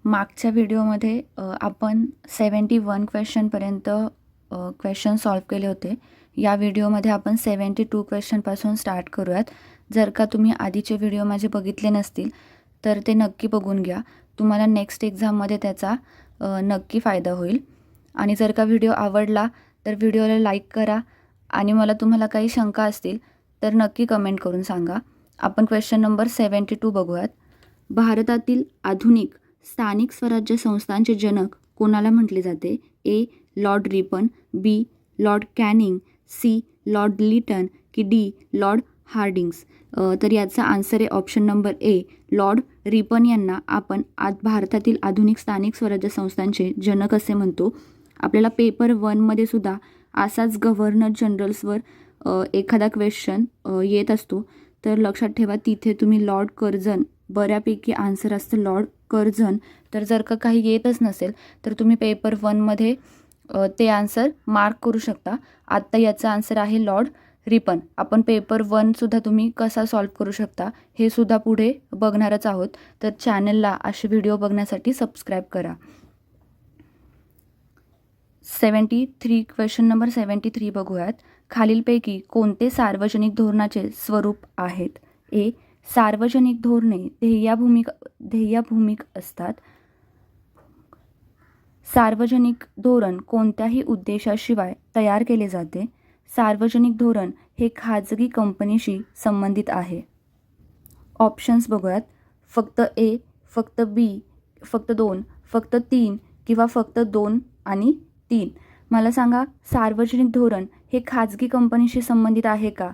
मागच्या व्हिडिओमध्ये आपण 71 क्वेश्चनपर्यंत क्वेश्चन सॉल्व केले होते. या व्हिडिओमध्ये आपण 72 क्वेश्चनपासून स्टार्ट करूयात. जर का तुम्ही आधीचे व्हिडिओ माझे बघितले नसतील तर ते नक्की बघून घ्या. तुम्हाला नेक्स्ट एक्झाममध्ये त्याचा नक्की फायदा होईल. आणि जर का व्हिडिओ आवडला तर व्हिडिओला लाईक करा आणि मला तुम्हाला काही शंका असतील तर नक्की कमेंट करून सांगा. आपण क्वेश्चन नंबर 72 बघूयात. भारतातील आधुनिक स्थानिक स्वराज्य संस्थांचे जनक कोणाला म्हटले जाते? A. Lord Ripon, B. Lord Canning, C. Lord Lytton की डी. Lord Hardinge. तर याचा आन्सर आहे option number A. Lord Ripon यांना आपण भारतातील आधुनिक स्थानिक स्वराज्य संस्थांचे जनक असे म्हणतो. आपल्याला पेपर 1मध्ये सुद्धा असाच गव्हर्नर जनरल्सवर एखादा क्वेश्चन येत असतो. तर लक्षात ठेवा, तिथे तुम्ही लॉर्ड कर्झन, बऱ्यापैकी आन्सर असतं लॉर्ड कर्झन. तर जर का काही येतच नसेल तर तुम्ही पेपर 1मध्ये ते आन्सर मार्क करू शकता. आत्ता याचा आन्सर आहे लॉर्ड रिपन. आपण पेपर 1सुद्धा तुम्ही कसा सॉल्व करू शकता हे सुद्धा पुढे बघणारच आहोत. तर चॅनलला असे व्हिडिओ बघण्यासाठी सबस्क्राईब करा. 73 क्वेश्चन नंबर 73 बघूयात. खालीलपैकी कोणते सार्वजनिक धोरणाचे स्वरूप आहेत? ए. सार्वजनिक धोरणे ध्येयभूमिक असतात. सार्वजनिक धोरण कोणत्याही उद्देशाशिवाय तयार केले जाते. सार्वजनिक धोरण हे खाजगी कंपनीशी संबंधित आहे. ऑप्शन्स बघूयात. फक्त ए, फक्त बी, फक्त 2, फक्त 3 किंवा फक्त 2 आणि 3. मला सांगा, सार्वजनिक धोरण हे खाजगी कंपनीशी संबंधित आहे का?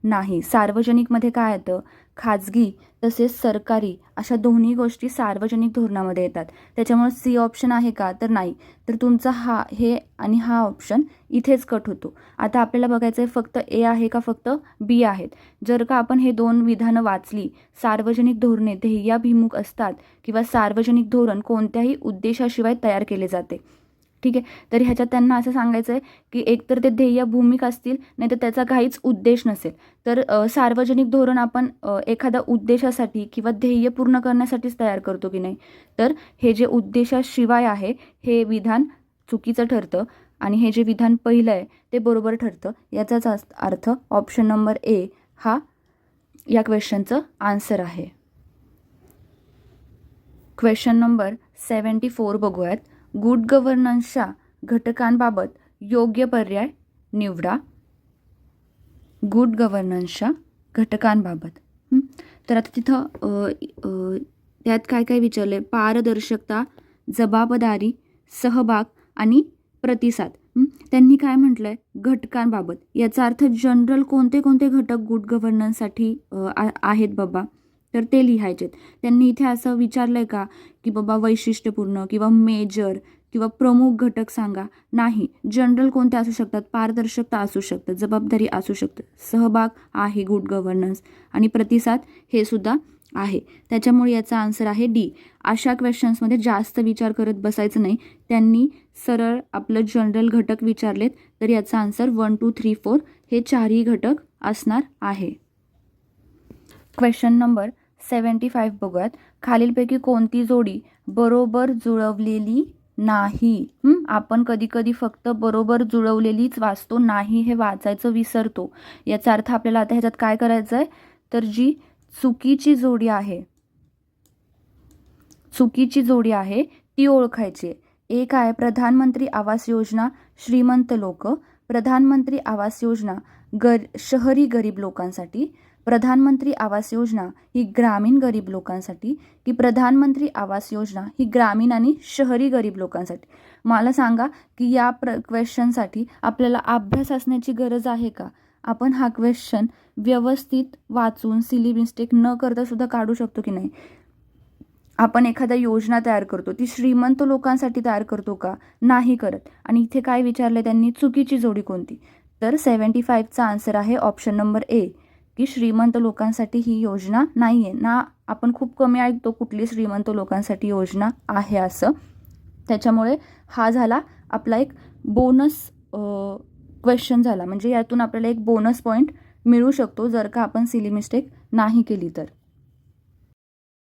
नाही. सार्वजनिकमध्ये काय येतं? खाजगी तसेच सरकारी अशा दोन्ही गोष्टी सार्वजनिक धोरणामध्ये येतात. त्याच्यामुळे सी ऑप्शन आहे का? तर नाही. तर तुमचा हे आणि हा ऑप्शन इथेच कट होतो. आता आपल्याला बघायचं आहे फक्त ए आहे का फक्त बी आहेत. जर का आपण हे 2 विधानं वाचली, सार्वजनिक धोरणे ध्येयाभिमुख असतात किंवा सार्वजनिक धोरण कोणत्याही उद्देशाशिवाय तयार केले जाते, ठीक आहे. तर ह्याच्यात त्यांना असं सांगायचं आहे की एकतर ते ध्येयभूमिक असतील, नाही तर त्याचा काहीच उद्देश नसेल. तर सार्वजनिक धोरण आपण एखाद्या उद्देशासाठी किंवा ध्येय पूर्ण करण्यासाठीच तयार करतो की नाही. तर हे जे उद्देशाशिवाय आहे हे विधान चुकीचं ठरतं आणि हे जे विधान पहिलं आहे ते बरोबर ठरतं. याचाच अर्थ ऑप्शन नंबर ए हा या क्वेश्चनचं आन्सर आहे. क्वेश्चन नंबर 74 बघूयात. गुड गव्हर्नन्सच्या घटकांबाबत योग्य पर्याय निवडा. गुड गव्हर्नन्सच्या घटकांबाबत. तर आता तिथं त्यात काय काय विचारले? पारदर्शकता, जबाबदारी, सहभाग आणि प्रतिसाद. त्यांनी काय म्हटलं आहे? घटकांबाबत. याचा अर्थ जनरल कोणते कोणते घटक गुड गव्हर्नन्ससाठी आहेत बाबा, तर ते लिहायचेत. त्यांनी इथे असं विचारलं आहे का की बाबा वैशिष्ट्यपूर्ण किंवा मेजर किंवा प्रमुख घटक सांगा? नाही. जनरल कोणते असू शकतात? पारदर्शकता असू शकतं, जबाबदारी असू शकतं, सहभाग आहे गुड गव्हर्नन्स आणि प्रतिसाद हे सुद्धा आहे. त्याच्यामुळे याचा आन्सर आहे डी. अशा क्वेश्चन्समध्ये जास्त विचार करत बसायचं नाही. त्यांनी सरळ आपलं जनरल घटक विचारलेत तर याचा आन्सर 1, 2, 3, 4 हे 4ही घटक असणार आहे. क्वेश्चन नंबर 75 बघूयात. खालीलपैकी कोणती जोडी बरोबर जुळवलेली नाही? आपण कधी कधी फक्त बरोबर जुळवलेलीच वाचतो, नाही हे वाचायचं विसरतो. याचा अर्थ आपल्याला आता ह्याच्यात काय करायचं आहे? तर जी चुकीची जोडी आहे ती ओळखायची. एक आहे प्रधानमंत्री आवास योजना श्रीमंत लोक, प्रधानमंत्री आवास योजना शहरी गरीब लोकांसाठी, प्रधानमंत्री आवास योजना ही ग्रामीण गरीब लोकांसाठी की प्रधानमंत्री आवास योजना ही ग्रामीण आणि शहरी गरीब लोकांसाठी. मला सांगा की या क्वेश्चनसाठी आपल्याला अभ्यास असण्याची गरज आहे का? आपण हा क्वेश्चन व्यवस्थित वाचून सिली मिस्टेक न करता सुद्धा काढू शकतो की नाही. आपण एखादा योजना तयार करतो, ती श्रीमंत लोकांसाठी तयार करतो का? नाही करत. आणि इथे काय विचारलं त्यांनी? चुकीची जोडी कोणती? तर 75चा आन्सर आहे ऑप्शन नंबर ए की श्रीमंत लोकांसाठी ही योजना नाही आहे ना. आपण खूप कमी ऐकतो कुठली श्रीमंत लोकांसाठी योजना आहे असं. त्याच्यामुळे हा झाला आपला एक बोनस क्वेश्चन झाला. म्हणजे यातून आपल्याला एक बोनस पॉईंट मिळू शकतो जर का आपण सिली मिस्टेक नाही केली तर.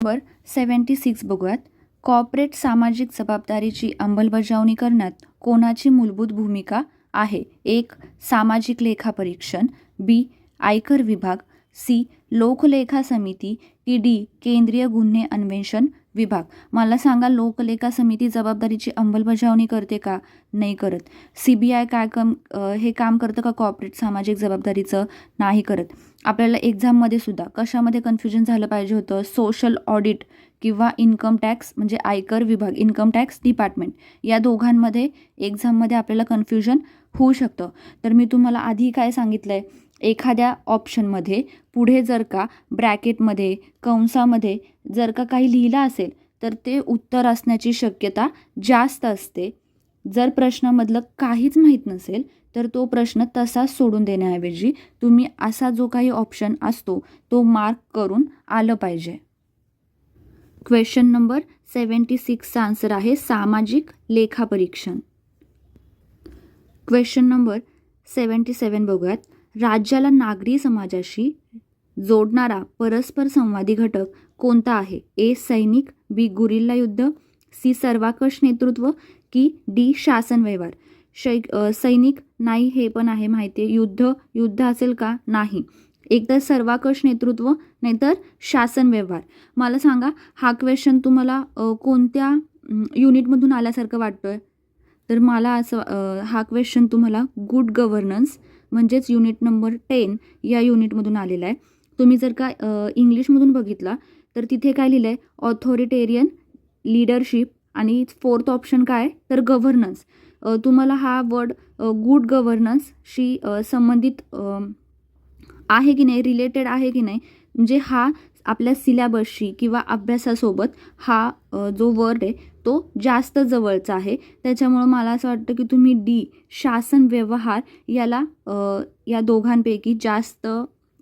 नंबर 76 बघूयात. कॉर्पोरेट सामाजिक जबाबदारीची अंमलबजावणी करण्यात कोणाची मूलभूत भूमिका आहे? 1. सामाजिक लेखापरीक्षण, बी. आयकर विभाग, सी. लोकलेखा समिती, की डी. केंद्रीय गुन्हे अन्वेषण विभाग. मला सांगा, लोकलेखा समिती जबाबदारीची अंमलबजावणी करते का? नाही करत. CBI हे काम करतं का कॉर्पोरेट सामाजिक जबाबदारीचं? नाही करत. आपल्याला एक्झाममध्ये सुद्धा कशामध्ये कन्फ्युजन झालं पाहिजे होतं? सोशल ऑडिट किंवा इन्कम टॅक्स म्हणजे आयकर विभाग, इन्कम टॅक्स डिपार्टमेंट, या दोघांमध्ये एक्झाममध्ये आपल्याला कन्फ्युजन होऊ शकतं. तर मी तुम्हाला आधी काय सांगितलं आहे, एखाद्या ऑप्शनमध्ये पुढे जर का ब्रॅकेटमध्ये कंसामध्ये जर का काही लिहिलं असेल तर ते उत्तर असण्याची शक्यता जास्त असते. जर प्रश्नामधलं काहीच माहीत नसेल तर तो प्रश्न तसाच सोडून देण्याऐवजी तुम्ही असा जो काही ऑप्शन असतो तो मार्क करून आलं पाहिजे. क्वेश्चन नंबर 76चा आन्सर आहे सामाजिक लेखापरीक्षण. क्वेश्चन नंबर 77 बघूयात. राज्याला नागरी समाजाशी जोडणारा परस्पर संवादी घटक कोणता आहे? ए. सैनिक, बी. गुरिल्ला युद्ध, सी. सर्वांकष नेतृत्व, की डी. शासन व्यवहार. सैनिक नाही, हे पण आहे माहिती आहे. युद्ध असेल का? नाही. एकतर सर्वांकष नेतृत्व नाहीतर शासन व्यवहार. मला सांगा, हा क्वेश्चन तुम्हाला कोणत्या युनिटमधून आल्यासारखं वाटतोय? तर मला असं हा क्वेश्चन तुम्हाला गुड गव्हर्नन्स म्हणजेच युनिट नंबर 10 या युनिटमधून आलेला आहे. तुम्ही जर का इंग्लिशमधून बघितला तर तिथे काय लिहिलं आहे? ऑथॉरिटेरियन, लीडरशिप आणि फोर्थ ऑप्शन काय तर गव्हर्नन्स. तुम्हाला हा वर्ड गुड गव्हर्नन्सशी संबंधित आहे की नाही, रिलेटेड आहे की नाही, म्हणजे हा आपल्या सिलॅबसशी किंवा अभ्यासासोबत हा जो वर्ड आहे तो जास्त जवळचा आहे. त्याच्यामुळं मला असं वाटतं की तुम्ही डी. शासन व्यवहार याला या दोघांपैकी जास्त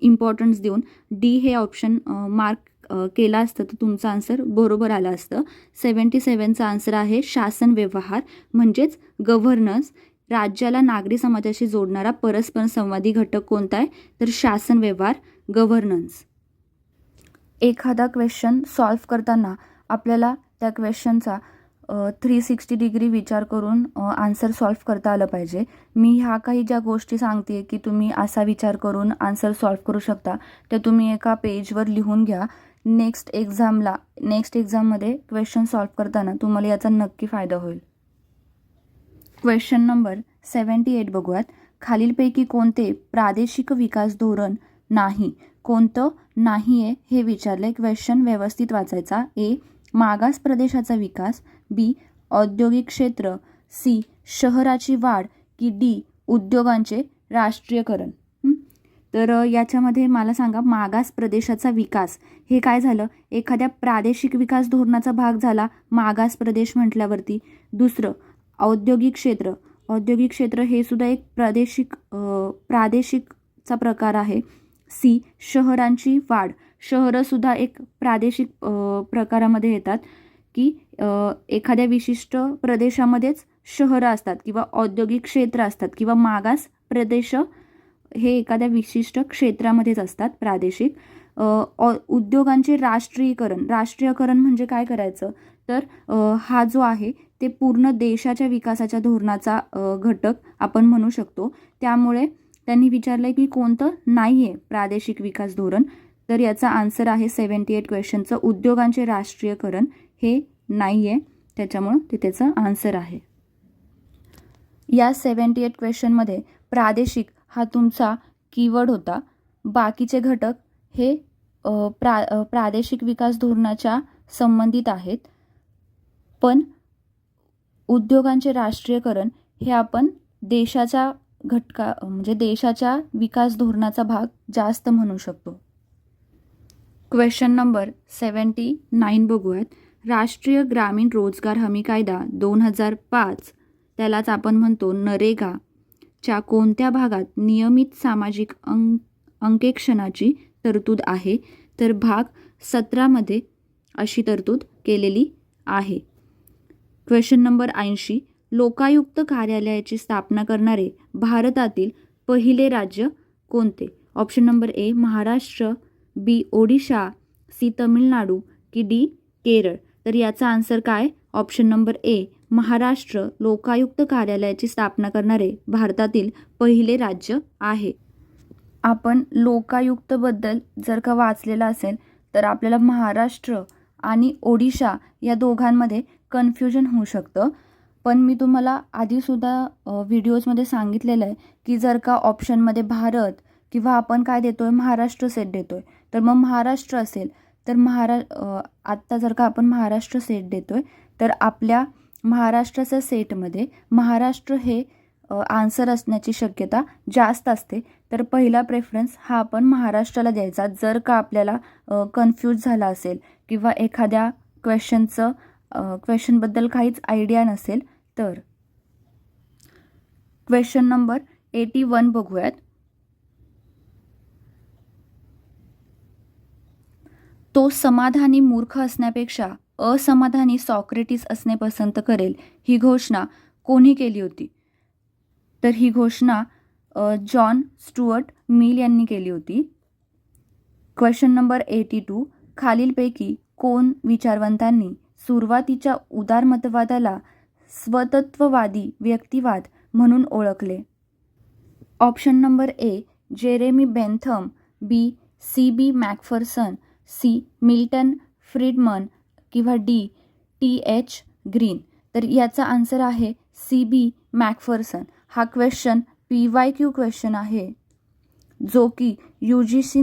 इम्पॉर्टन्स देऊन डी हे ऑप्शन मार्क केला असतं तर तुमचं आन्सर बरोबर आलं असतं. 77चा आन्सर आहे शासन व्यवहार म्हणजेच गव्हर्नन्स. राज्याला नागरी समाजाशी जोडणारा परस्पर संवादी घटक कोणता आहे तर शासन व्यवहार, गव्हर्नन्स. एखादा क्वेश्चन सॉल्व्ह करताना आपल्याला त्या क्वेश्चनचा 360 डिग्री विचार करून आन्सर सॉल्व्ह करता आलं पाहिजे. मी ह्या काही ज्या गोष्टी सांगते की तुम्ही असा विचार करून आन्सर सॉल्व्ह करू शकता त्या तुम्ही एका पेजवर लिहून घ्या. नेक्स्ट एक्झाममध्ये क्वेश्चन सॉल्व्ह करताना तुम्हाला याचा नक्की फायदा होईल. क्वेश्चन नंबर 78 बघूयात. खालीलपैकी कोणते प्रादेशिक विकास धोरण नाही? कोणतं नाही आहे हे विचारलं आहे. क्वेश्चन व्यवस्थित वाचायचा. ए. मागास प्रदेशाचा विकास, बी. औद्योगिक क्षेत्र, सी. शहराची वाढ, की डी. उद्योगांचे राष्ट्रीयकरण. तर याच्यामध्ये मला सांगा, मागास प्रदेशाचा विकास हे काय झालं? एखाद्या प्रादेशिक विकास धोरणाचा भाग झाला मागास प्रदेश म्हटल्यावरती. दुसरं औद्योगिक क्षेत्र हे सुद्धा एक प्रादेशिकचा प्रकार आहे. सी. शहरांची वाढ, शहरंसुद्धा एक प्रादेशिक प्रकारामध्ये येतात की एखाद्या विशिष्ट प्रदेशामध्येच शहरं असतात किंवा औद्योगिक क्षेत्र असतात किंवा मागास प्रदेश हे एखाद्या विशिष्ट क्षेत्रामध्येच असतात प्रादेशिक. उद्योगांचे राष्ट्रीयकरण म्हणजे काय करायचं तर हा जो आहे ते पूर्ण देशाच्या विकासाच्या धोरणाचा घटक आपण म्हणू शकतो. त्यामुळे त्यांनी विचारलं आहे की कोणतं नाही आहे प्रादेशिक विकास धोरण. तर याचा आन्सर आहे 78 क्वेश्चनचं उद्योगांचे राष्ट्रीयकरण हे नाही आहे, त्याच्यामुळं ते त्याचं आन्सर आहे. या 78 क्वेश्चनमध्ये प्रादेशिक हा तुमचा कीवर्ड होता. बाकीचे घटक हे प्रादेशिक विकास धोरणाच्या संबंधित आहेत, पण उद्योगांचे राष्ट्रीयकरण हे आपण देशाच्या म्हणजे देशाच्या विकास धोरणाचा भाग जास्त म्हणू शकतो. क्वेश्चन नंबर 79 बघूयात. राष्ट्रीय ग्रामीण रोजगार हमी कायदा 2005 त्यालाच आपण म्हणतो नरेगा च्या कोणत्या भागात नियमित सामाजिक अंकेक्षणाची तरतूद आहे? तर भाग 17 मध्ये अशी तरतूद केलेली आहे. Question number 80. लोकायुक्त कार्यालयाची स्थापना करणारे भारतातील पहिले राज्य कोणते? ऑप्शन नंबर ए. महाराष्ट्र, बी. ओडिशा, सी. तमिळनाडू, की डी. केरळ. तर याचा आन्सर काय? ऑप्शन नंबर ए, महाराष्ट्र लोकायुक्त कार्यालयाची स्थापना करणारे भारतातील पहिले राज्य आहे. आपण लोकायुक्तबद्दल जर का वाचलेलं असेल तर आपल्याला महाराष्ट्र आणि ओडिशा या दोघांमध्ये कन्फ्युजन होऊ शकतं. पण मी तुम्हाला आधीसुद्धा व्हिडिओजमध्ये सांगितलेलं आहे की जर का ऑप्शनमध्ये भारत किंवा आपण काय देतो आहे, महाराष्ट्र सेट देतो आहे, तर मग महाराष्ट्र असेल तर आत्ता जर का आपण महाराष्ट्र सेट देतो आहे तर आपल्या महाराष्ट्राच्या सेटमध्ये महाराष्ट्र हे आन्सर असण्याची शक्यता जास्त असते. तर पहिला प्रेफरन्स हा आपण महाराष्ट्राला द्यायचा जर का आपल्याला कन्फ्यूज झाला असेल किंवा एखाद्या क्वेश्चनबद्दल काहीच आयडिया नसेल तर. क्वेश्चन नंबर 81 बघूयात. तो समाधानी मूर्ख असण्यापेक्षा असमाधानी सॉक्रेटिस असणे पसंत करेल, ही घोषणा कोणी केली होती? तर ही घोषणा जॉन स्टुअर्ट मिल यांनी केली होती. क्वेश्चन नंबर 82, खालीलपैकी कोण विचारवंतांनी सुरुवातीच्या उदारमतवादाला स्वतत्ववादी व्यक्तिवाद म्हणून ओळखले? Option number A, Jeremy Bentham, B, CB. Macpherson, C, Milton Friedman किंवा डी, टी.एच. ग्रीन. तर याचा आन्सर आहे सी.बी. मॅकफर्सन. हा क्वेश्चन PYQ क्वेश्चन आहे जो की UGC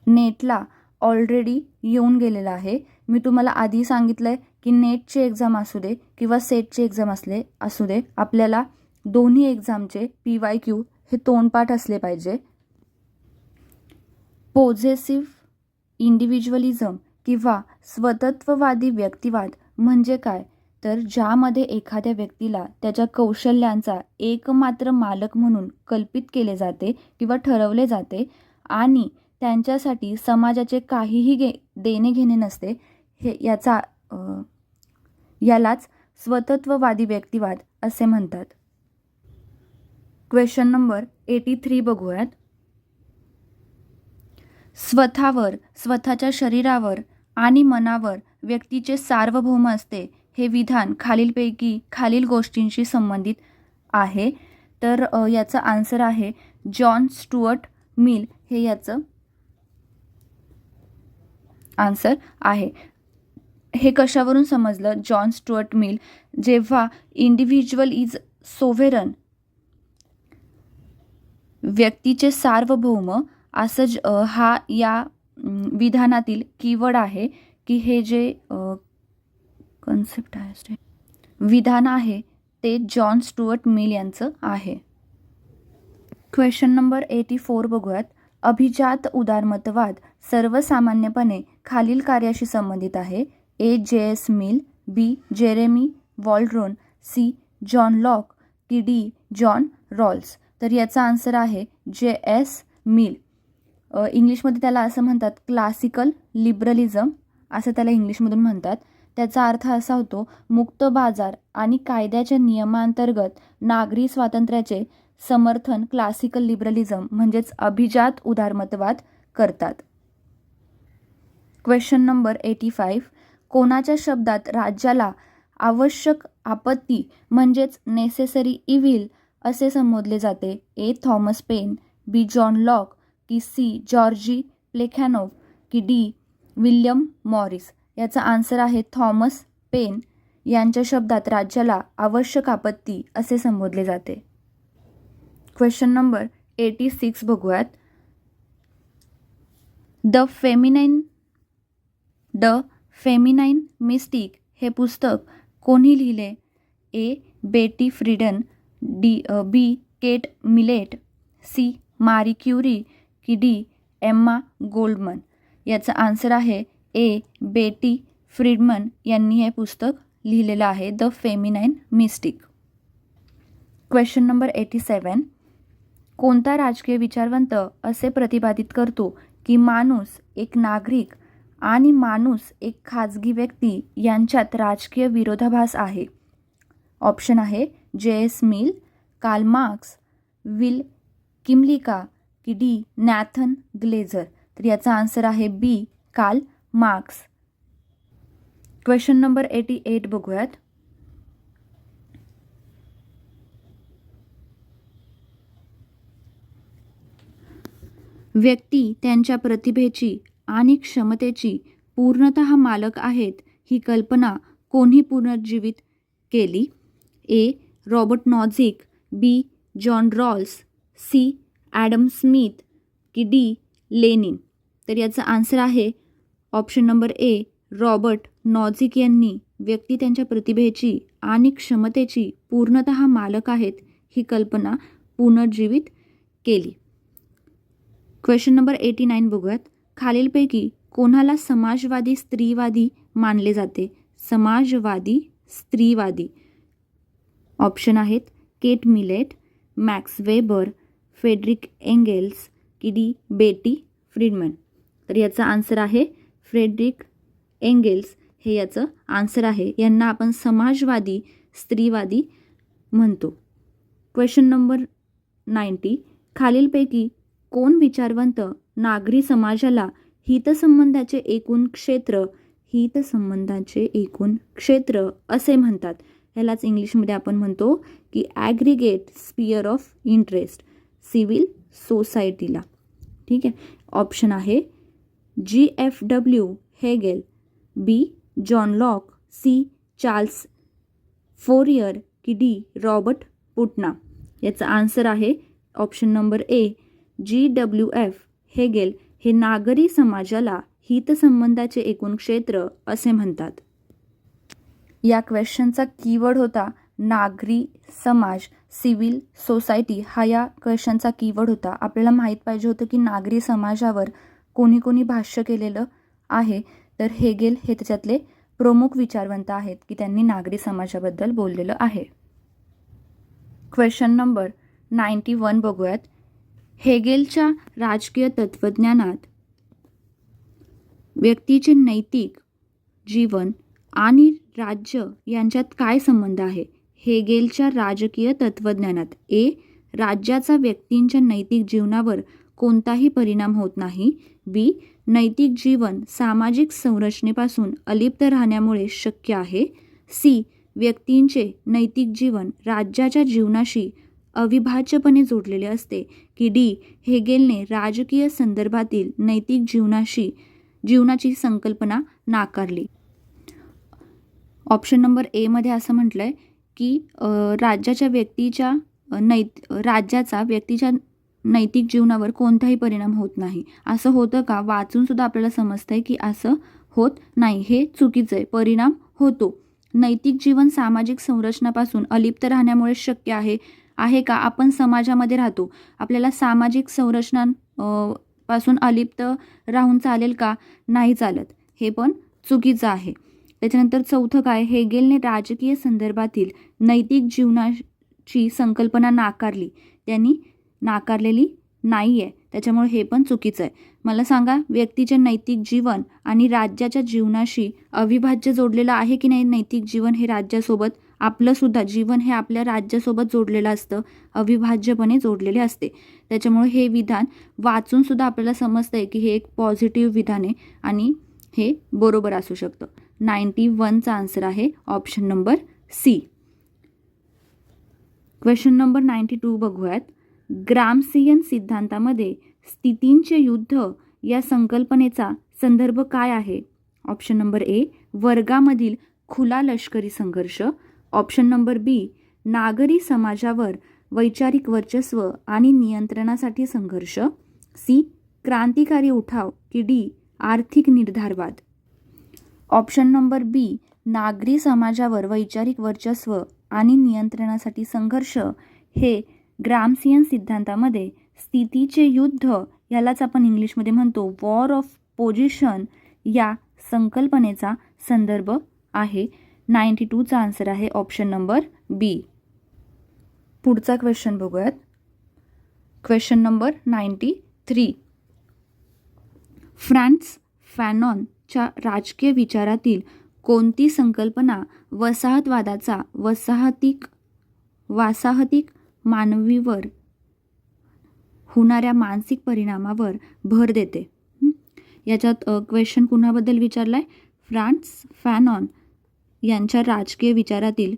नेटला ऑलरेडी येऊन गेलेला आहे. मी तुम्हाला आधी सांगितलं आहे की नेटची एक्झाम असू दे किंवा सेटची एक्झाम असू दे, आपल्याला दोन्ही एक्झामचे PYQ हे तोंडपाठ असले पाहिजे. पॉझिटिव्ह इंडिव्हिज्युअलिझम किंवा स्वतत्ववादी व्यक्तिवाद म्हणजे काय? तर ज्यामध्ये एखाद्या व्यक्तीला त्याच्या कौशल्यांचा एकमात्र मालक म्हणून कल्पित केले जाते किंवा ठरवले जाते आणि त्यांच्यासाठी समाजाचे काहीही देणे घेणे नसते, यालाच स्वतत्ववादी व्यक्तिवाद असे म्हणतात. क्वेश्चन नंबर 83 बघूयात. स्वतःवर, स्वतःच्या शरीरावर आणि मनावर व्यक्तीचे सार्वभौम असते हे विधान खालील गोष्टींशी संबंधित आहे. तर याचा आन्सर आहे जॉन स्टुअर्ट मिल हे याचं आन्सर आहे. हे कशावरून समजलं? जॉन स्टुअर्ट मिल जेव्हा इंडिव्हिज्युअल इज सोव्हरन, व्यक्तीचे सार्वभौम असं हा या विधानातील कीवर्ड आहे की हे जे कन्सेप्ट आहे, विधान आहे ते जॉन स्टुअर्ट मिल यांचं आहे. क्वेश्चन नंबर 84 बघूयात. अभिजात उदारमतवाद सर्वसामान्यपणे खालील कार्याशी संबंधित आहे? ए, J.S. मिल, बी, जेरेमी वॉल्ड्रोन, सी, जॉन लॉक की डी, जॉन रॉल्स. तर याचा आन्सर आहे J.S. मिल. इंग्लिशमध्ये त्याला असं म्हणतात क्लासिकल लिबरलिझम असं त्याला इंग्लिशमधून म्हणतात. त्याचा अर्थ असा होतो मुक्त बाजार आणि कायद्याच्या नियमांतर्गत नागरी स्वातंत्र्याचे समर्थन क्लासिकल लिबरलिझम म्हणजेच अभिजात उदारमतवाद करतात. क्वेश्चन नंबर 85, कोणाच्या शब्दात राज्याला आवश्यक आपत्ती म्हणजेच नेसेसरी इव्हिल असे संबोधले जाते? ए, थॉमस पेन, बी, जॉन लॉक की सी, जॉर्जी प्लेखॅनोव्ह की डी, विल्यम मॉरिस. याचा आन्सर आहे थॉमस पेन यांच्या शब्दात राज्याला आवश्यक आपत्ती असे संबोधले जाते. क्वेश्चन नंबर 86 बघूयात. द फेमिनाईन मिस्टिक हे पुस्तक कोणी लिहिले? ए, बेटी फ्रीडन, बी, केट मिलेट, सी, मारी क्युरी की डी, एम्मा गोल्डमन. याचा आन्सर आहे ए, बेटी फ्रीडमन यांनी हे पुस्तक लिहिलेलं आहे, the feminine mistake. Question number 87, कोणता राजकीय विचारवंत असे प्रतिपादित करतो की माणूस एक नागरिक आणि माणूस एक खाजगी व्यक्ती यांच्यात राजकीय विरोधाभास आहे? ऑप्शन आहे J.S. Mill, Karl Marx, Will Kymlicka की डी, नॅथन ग्लेझर. तर याचा आन्सर आहे B, Karl Marx. Question number 88 बघूयात. व्यक्ती त्यांच्या प्रतिभेची आणि क्षमतेची पूर्णतः मालक आहेत ही कल्पना कोणी पुनर्जीवित केली? A. Robert Nozick, B. John Rawls, C. Adam Smith की डी. लेनिन. तर याचा आन्सर आहे option number A, Robert Nozick यांनी व्यक्ती त्यांच्या प्रतिभेची आणि क्षमतेची पूर्णतः मालक आहेत ही कल्पना पुनर्जीवित केली. क्वेश्चन नंबर 89 बघूयात. खालीलपैकी कोणाला समाजवादी स्त्रीवादी मानले जाते? समाजवादी स्त्रीवादी. ऑप्शन आहेत Kate Millett, Max Weber, Friedrich Engels की डी. Betty Friedan. तर याचा आन्सर आहे फ्रेडरिक एंगेल्स हे याचं आन्सर आहे. यांना आपण समाजवादी स्त्रीवादी म्हणतो. Question number 90. खालीलपैकी कोण विचारवंत नागरी समाजाला हितसंबंधाचे एकूण क्षेत्र असे म्हणतात? ह्यालाच इंग्लिशमध्ये आपण म्हणतो की aggregate sphere of interest, civil सोसायटीला. ठीक आहे. ऑप्शन आहे GFW Hegel, B. John Locke, C. Charles Fourier की डी. Robert Putnam. याचा आन्सर आहे option number A, GWF Hegel हे नागरी समाजाला हितसंबंधाचे एकूण क्षेत्र असे म्हणतात. या क्वेश्चनचा कीवर्ड होता नागरी समाज, सिव्हिल सोसायटी हा या क्वेश्चनचा कीवर्ड होता. आपल्याला माहीत पाहिजे होतं की नागरी समाजावर कोणी कोणी भाष्य केलेलं आहे. तर हेगेल हे त्याच्यातले प्रमुख विचारवंत आहेत की त्यांनी नागरी समाजाबद्दल बोललेलं आहे. क्वेश्चन नंबर 91 बघूयात. हेगेलच्या राजकीय तत्त्वज्ञानात व्यक्तीचे नैतिक जीवन आणि राज्य यांच्यात काय संबंध आहे? हेगेलच्या राजकीय तत्त्वज्ञानात ए. राज्याचा व्यक्तींच्या नैतिक जीवनावर कोणताही परिणाम होत नाही, बी. नैतिक जीवन सामाजिक संरचनेपासून अलिप्त राहण्यामुळे शक्य आहे, सी. व्यक्तींचे नैतिक जीवन राज्याच्या जीवनाशी अविभाज्यपणे जोडलेले असते की डी. हेगेलने राजकीय संदर्भातील नैतिक जीवनाची संकल्पना नाकारली. ऑप्शन नंबर ए मध्ये असं म्हटलं आहे की राज्याचा व्यक्तीच्या नैतिक जीवनावर कोणताही परिणाम होत नाही. असं होतं का? वाचूनसुद्धा आपल्याला समजतं आहे की असं होत नाही. हे चुकीचं आहे. परिणाम होतो. नैतिक जीवन सामाजिक संरचनापासून अलिप्त राहण्यामुळे शक्य आहे का? आपण समाजामध्ये राहतो, आपल्याला सामाजिक संरचना पासून अलिप्त राहून चालेल का? नाही चालत. हे पण चुकीचं आहे. त्याच्यानंतर चौथं काय? हेगेलने राजकीय संदर्भातील नैतिक जीवनाची संकल्पना नाकारली. त्यांनी नाकारलेली नाही आहे, त्याच्यामुळे हे पण चुकीचं आहे. मला सांगा, व्यक्तीचे नैतिक जीवन आणि राज्याच्या जीवनाशी अविभाज्य जोडलेलं आहे की नाही? नैतिक जीवन हे राज्यासोबत, आपलंसुद्धा जीवन हे आपल्या राज्यासोबत जोडलेलं असतं, अविभाज्यपणे जोडलेले असते. त्याच्यामुळे हे विधान वाचूनसुद्धा आपल्याला समजतं आहे की हे एक पॉझिटिव्ह विधान आहे आणि हे बरोबर असू शकतं. 91चा आन्सर आहे option number C. Question number 92 बघूयात. ग्रामसियन सिद्धांतामध्ये स्थितींचे युद्ध या संकल्पनेचा संदर्भ काय आहे? ऑप्शन नंबर ए, वर्गामधील खुला लष्करी संघर्ष, ऑप्शन नंबर बी, नागरी समाजावर वैचारिक वर्चस्व आणि नियंत्रणासाठी संघर्ष, सी. क्रांतिकारी उठाव की डी. आर्थिक निर्धारवाद. ऑप्शन नंबर बी, नागरी समाजावर वैचारिक वर्चस्व आणि नियंत्रणासाठी संघर्ष हे ग्रामसियन सिद्धांतामध्ये स्थितीचे युद्ध, यालाच आपण इंग्लिशमध्ये म्हणतो वॉर ऑफ पोझिशन, या संकल्पनेचा संदर्भ आहे. 92चा आन्सर आहे ऑप्शन नंबर बी. पुढचा क्वेश्चन बघूयात. Question number 93. फ्रान्स फॅनॉनच्या राजकीय विचारातील कोणती संकल्पना वसाहतवादाचा वासाहतिक मानवीवर होणाऱ्या मानसिक परिणामावर भर देते? याच्यात क्वेश्चन कुणाबद्दल विचारला आहे? फ्रान्स फॅनॉन यांच्या राजकीय विचारातील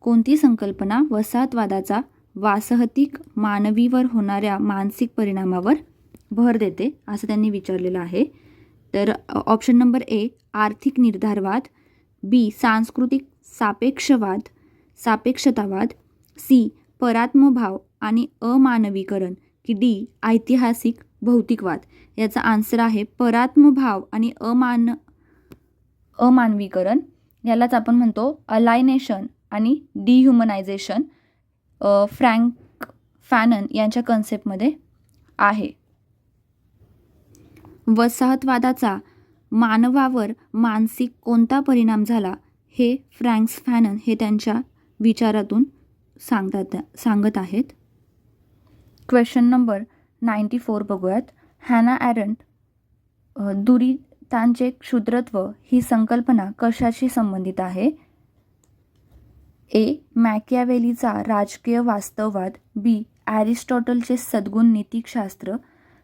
कोणती संकल्पना वसाहतवादाचा वासहतिक मानवीवर होणाऱ्या मानसिक परिणामावर भर देते असं त्यांनी विचारलेलं आहे. तर ऑप्शन नंबर ए आर्थिक निर्धारवाद, बी सांस्कृतिक सापेक्षतावाद, सी परात्मभाव आणि अमानवीकरण, की डी ऐतिहासिक भौतिकवाद. याचा आन्सर आहे परात्मभाव आणि अमानवीकरण. यालाच आपण म्हणतो अलायनेशन आणि डिह्युमनायझेशन. फ्रँक फॅनन यांच्या कन्सेप्टमध्ये आहे. वसाहतवादाचा मानवावर मानसिक कोणता परिणाम झाला हे फ्रँक्स फॅनन हे त्यांच्या विचारातून सांगत आहेत. क्वेश्चन नंबर 94 बघूयात. हॅना ॲरंट दुरितांचे क्षुद्रत्व ही संकल्पना कशाशी संबंधित आहे? ए मॅकियावेलीचा राजकीय वास्तववाद, बी ॲरिस्टॉटलचे सद्गुण नीतिशास्त्र,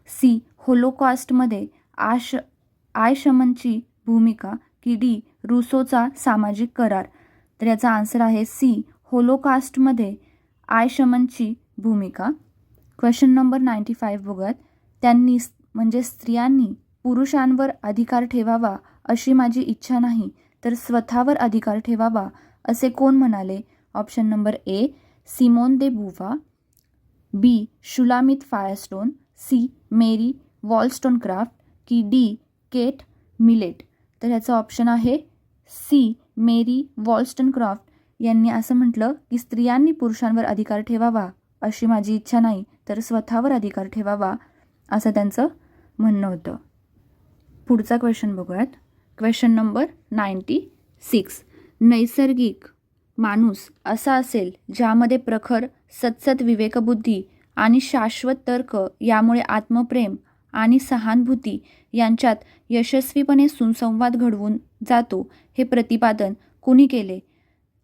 सी होलोकॉस्टमध्ये आयशमनची भूमिका, की डी रुसोचा सामाजिक करार. तर याचा आन्सर आहे सी होलोकॉस्टमध्ये आयशमनची भूमिका. क्वेश्चन नंबर 95 बघूयात. त्यांनी म्हणजे स्त्रियांनी पुरुषांवर अधिकार ठेवावा अशी माझी इच्छा नाही, तर स्वतःवर अधिकार ठेवावा असे कोण म्हणाले? ऑप्शन नंबर ए सिमोन दे बुवा, बी शुलामित फायरस्टोन, सी मेरी वॉलस्टोनक्राफ्ट, की डी केट मिलेट. तर ह्याचं ऑप्शन आहे सी मेरी वॉलस्टोनक्राफ्ट यांनी असं म्हटलं की स्त्रियांनी पुरुषांवर अधिकार ठेवावा अशी माझी इच्छा नाही, तर स्वतःवर अधिकार ठेवावा असं त्यांचं म्हणणं होतं. पुढचा क्वेश्चन बघूयात. Question number 96. नैसर्गिक माणूस असा असेल ज्यामध्ये प्रखर सत्सद विवेकबुद्धी आणि शाश्वत तर्क यामुळे आत्मप्रेम आणि सहानुभूती यांच्यात यशस्वीपणे सुसंवाद घडवून जातो, हे प्रतिपादन कुणी केले?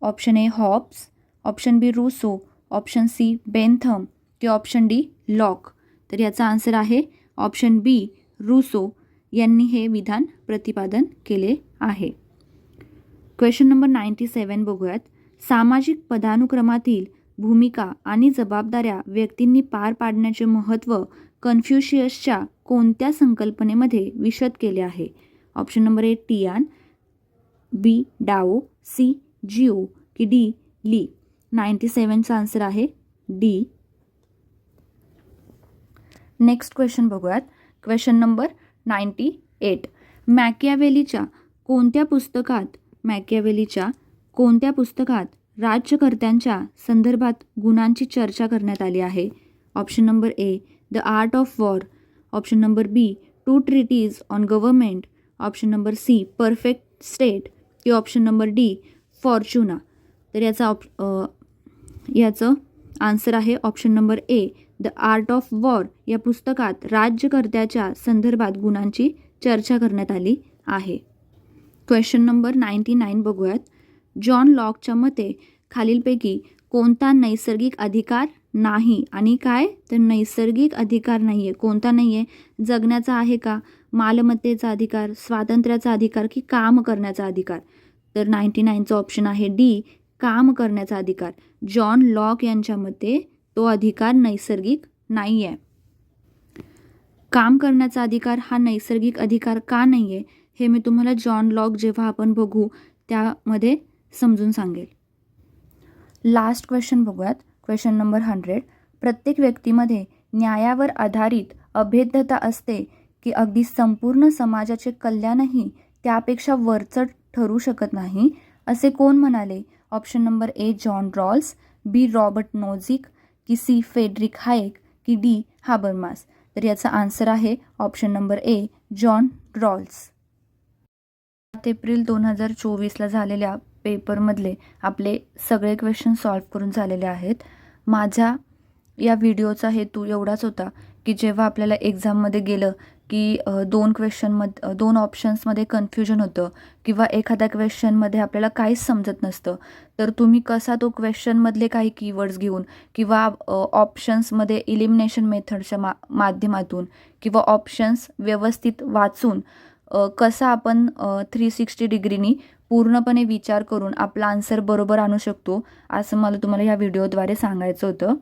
Option A Hobbes, option B Rousseau, option C Bentham, की ऑप्शन डी लॉक. तर याचा आन्सर आहे ऑप्शन बी रूसो यांनी हे विधान प्रतिपादन केले आहे. क्वेश्चन नंबर 97 बघूयात. सामाजिक पदानुक्रमातील भूमिका आणि जबाबदाऱ्या व्यक्तींनी पार पाडण्याचे महत्त्व कन्फ्युशियसच्या कोणत्या संकल्पनेमध्ये विशद केले आहे? Option number A Tian, B Dao, C Zhi, की डी ली. 97चा आन्सर आहे डी. नेक्स्ट क्वेश्चन बघूयात. Question number 98. मॅकियावेलीच्या कोणत्या पुस्तकात राज्यकर्त्यांच्या संदर्भात गुणांची चर्चा करण्यात आली आहे? Option number A the art of war, option number B 2 treatises on government, option number C perfect state, की ऑप्शन नंबर डी फॉर्च्युना. तर याचं आन्सर आहे option number A the art of war. या पुस्तकात राज्यकर्त्याच्या संदर्भात गुणांची चर्चा करण्यात आली आहे. क्वेश्चन नंबर 99 बघूयात. जॉन लॉकच्या मते खालीलपैकी कोणता नैसर्गिक अधिकार नाही? आणि काय? तर नैसर्गिक अधिकार नाही आहे. कोणता नाही आहे? जगण्याचा आहे का, मालमत्तेचा अधिकार, स्वातंत्र्याचा अधिकार, की काम करण्याचा अधिकार? तर 99चा ऑप्शन आहे डी काम करण्याचा अधिकार. जॉन लॉक यांच्या मते तो अधिकार नैसर्गिक नाही आहे. काम करण्याचा अधिकार हा नैसर्गिक अधिकार का नाही आहे हे मी तुम्हाला जॉन लॉक जेव्हा आपण बघू त्यामध्ये समजून सांगेल. लास्ट क्वेश्चन बघूयात. Question number 100. प्रत्येक व्यक्तीमध्ये न्यायावर आधारित अभेद्यता असते की अगदी संपूर्ण समाजाचे कल्याणही त्यापेक्षा वरचढ ठरू शकत नाही, असे कोण म्हणाले? Option number A John Rawls, B Robert Nozick, की सी फेडरिक हायेक, की डी हाबरमास. तर याचा आन्सर आहे option number A John Rawls. 7 April 2024ला झालेल्या पेपरमधले आपले सगळे क्वेश्चन सॉल्व्ह करून झालेले आहेत. माझा या व्हिडिओचा हेतू एवढाच होता की जेव्हा आपल्याला एक्झाममध्ये गेलं की 2 ऑप्शन्समध्ये कन्फ्युजन होतं किंवा एखाद्या क्वेश्चनमध्ये आपल्याला काहीच समजत नसतं, तर तुम्ही कसा तो क्वेश्चनमधले काही कीवर्ड्स घेऊन किंवा ऑप्शन्समध्ये इलिमिनेशन मेथडच्या माध्यमातून किंवा ऑप्शन्स व्यवस्थित वाचून कसा आपण 360 डिग्रीनी पूर्णपणे विचार करून आपला आन्सर बरोबर आणू शकतो, असं मला तुम्हाला ह्या व्हिडिओद्वारे सांगायचं होतं.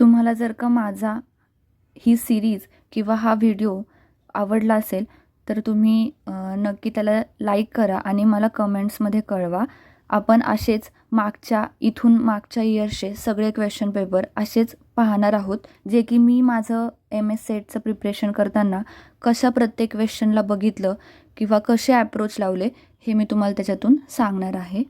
तुम्हाला जर का माझा ही सीरीज किंवा हा व्हिडिओ आवडला असेल तर तुम्ही नक्की त्याला लाईक करा आणि मला कमेंट्समध्ये कळवा. आपण असेच इथून मागच्या इयर्सचे सगळे क्वेश्चन पेपर असेच पाहणार आहोत, जे की मी माझं MS सेटचं प्रिपरेशन करताना कशा प्रत्येक क्वेश्चनला बघितलं किंवा कसे ॲप्रोच लावले हे मी तुम्हाला त्याच्यातून सांगणार आहे.